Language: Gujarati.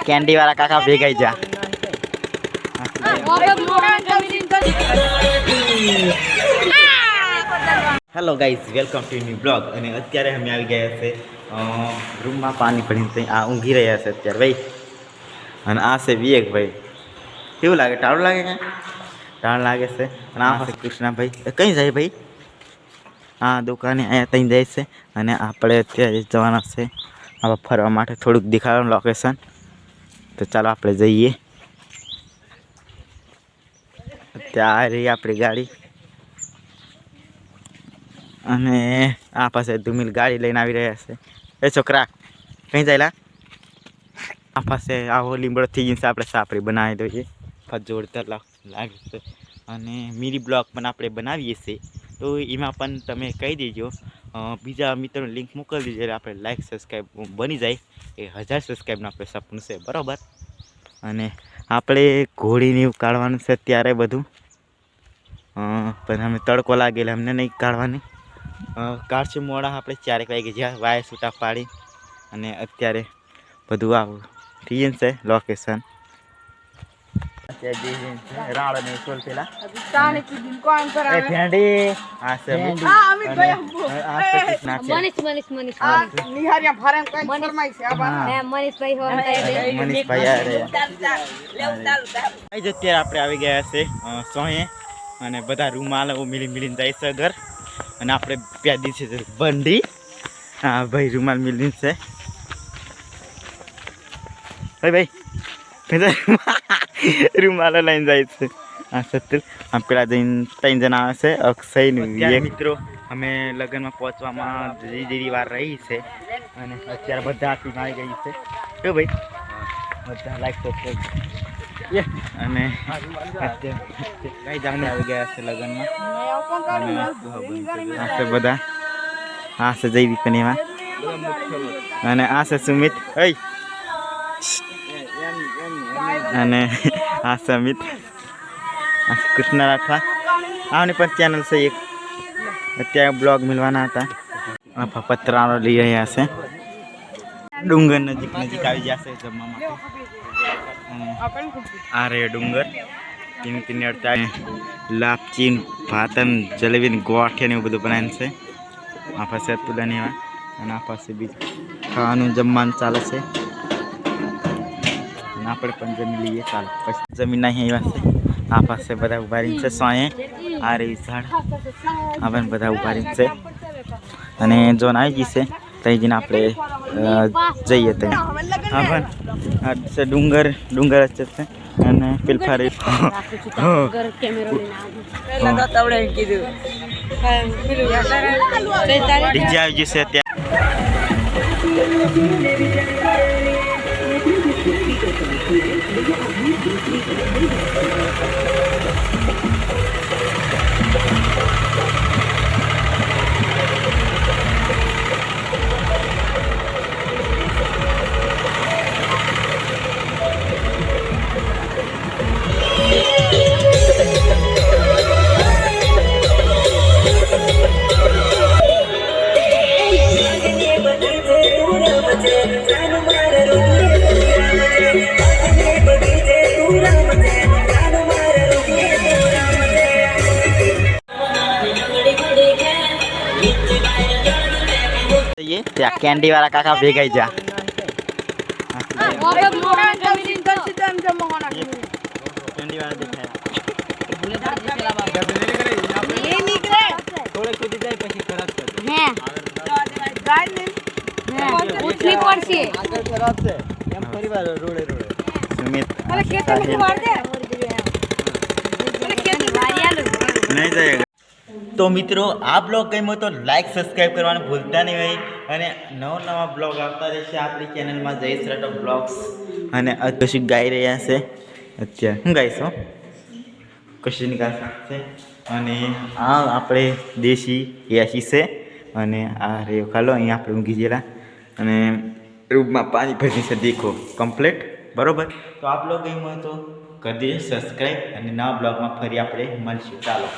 कैंडी वाला काका भेगा जा hello guys welcome to new blog અને અત્યારે અમે આવી ગયા છે રૂમમાં પાણી ભરીને આ ઊંઘી રહ્યા છે અત્યારે ભાઈ અને આ છે વિવેક ભાઈ કેવું લાગે ટાળું લાગે કે ટાળ લાગે છે અને આ છે કૃષ્ણ ભાઈ કઈ જાય ભાઈ આ દુકાને અહીંયા ત્યાં જાય છે અને આપણે અત્યારે જવાના છે આપણે ફરવા માટે થોડુંક દેખાડવાનું લોકેશન તો ચાલો આપણે જઈએ ત્યાં રહી આપણી ગાડી અને આ પાસે ધુમિલ ગાડી લઈને આવી રહ્યા છે એ છોકરા કઈ જાય આ પાસે આવો લીમડો થઈ ગયો છે આપણે સાપડી બનાવી દઈએ જોરદાર લાગે છે અને મિની બ્લોગ પણ આપણે બનાવીએ છીએ તો એમાં પણ તમે કહી દેજો બીજા મિત્રોને લિંક મોકલી દેજો એટલે આપણે લાઈક સબસ્ક્રાઈબ બની જાય એ 1000 સબસ્ક્રાઈબનું આપણે સપનું છે બરાબર અને આપણે ઘોડીને એવું કાઢવાનું છે ત્યારે બધું પણ અમે તડકો લાગેલો અમને નહીં કાઢવાની કાઢશું મોડા આપણે 4 વાગે જ્યાં વાય છૂટા પાડી અને અત્યારે બધું આવું થઈ છે લોકેશન રાળો ને સોલ પેલા અત્યારે આપણે આવી ગયા છે સોહે અને બધા રૂમાલ મિલી મિલીને જાય છે ઘર અને આપણે પ્યાદી છે બંડી હા ભાઈ રૂમાલ મિલીને છે ભાઈ રૂમાલો લઈને જાય છે આ સત્તર આમ પેલા જઈને 3 જણા આવે છે અક્ષય ને મિત્રો અમે લગ્નમાં પહોંચવામાં ધીરી વાર રહી છે અને અત્યારે બધા આપી આવી ગઈ છે કે ભાઈ બધા લાઈક સબસ્ક્રાઈબ અને કઈ જાણે આવી ગયા છે લગ્નમાં આ છે બધા આ છે જયદીપ કનેવા અને આ છે સુમિત અને આ સમિત આ કૃષ્ણ રાઠવા આની પણ ચેનલ છે એક અત્યારે બ્લોગ મિલવાના હતા આ પતરાનો લઈ રહ્યા છે ડુંગર નજીક આવી જશે જમવા માટે આ રે ડુંગર તેની અડતા લાપચીન ભાતન જલેબી ગોઠિયા ને એવું બધું બનાવીને છે આ પાસે તુલાની અને આ પાસે બીજું ખાવાનું જમવાનું ચાલે છે આપણે પણ જમી લઈએ ચાલો પછી જમીન અહીં આવ્યા છે આ પાસે બધા ઉભા રહી છે સોએ આ રહી ઝાડ આ પણ બધા ઉભા રહી છે અને જોન આવી ગઈ છે ત્યાં જઈને આપણે જઈએ ત્યાં હા પણ આ છે ડુંગર જ છે અને પેલફારી ડીજે આવી ગયું છે ત્યાં कैंडी वाला काका भेगा जा कैंडी वाला दिखाया ये निकले थोड़े कूदी जाए પછી ખરાબ છે હે ગાય ને ઉઠલી પડશે આગળ ખરાબ છે એમ ફરીવાર રોડે સુમિત અરે ખેતરમાં માર દે અરે ખેતરમાં મારિયાલો નહીં જાય તો મિત્રો આ બ્લોગ ગમ્યો તો લાઈક સબસ્ક્રાઈબ કરવાનું ભૂલતા નહીં ભાઈ અને નવા બ્લોગ આવતા રહેશે આપણી ચેનલમાં જયેશ રાઠોડ બ્લોગ્સ અને કશું ગાઈ રહ્યા છે અત્યારે હું ગાઈશું કશું ગાય છે અને આ આપણે દેશી એસી છે અને આ રેવ ખાલો અહીંયા આપણે ઊંઘી ગયેલા અને રૂમમાં પાણી ભરી છે દેખો કમ્પ્લીટ બરાબર તો આ બ્લોગ ગમ્યો તો કરી દેજો સબસ્ક્રાઈબ અને નવા બ્લોગમાં ફરી આપણે મળીશું ચાલો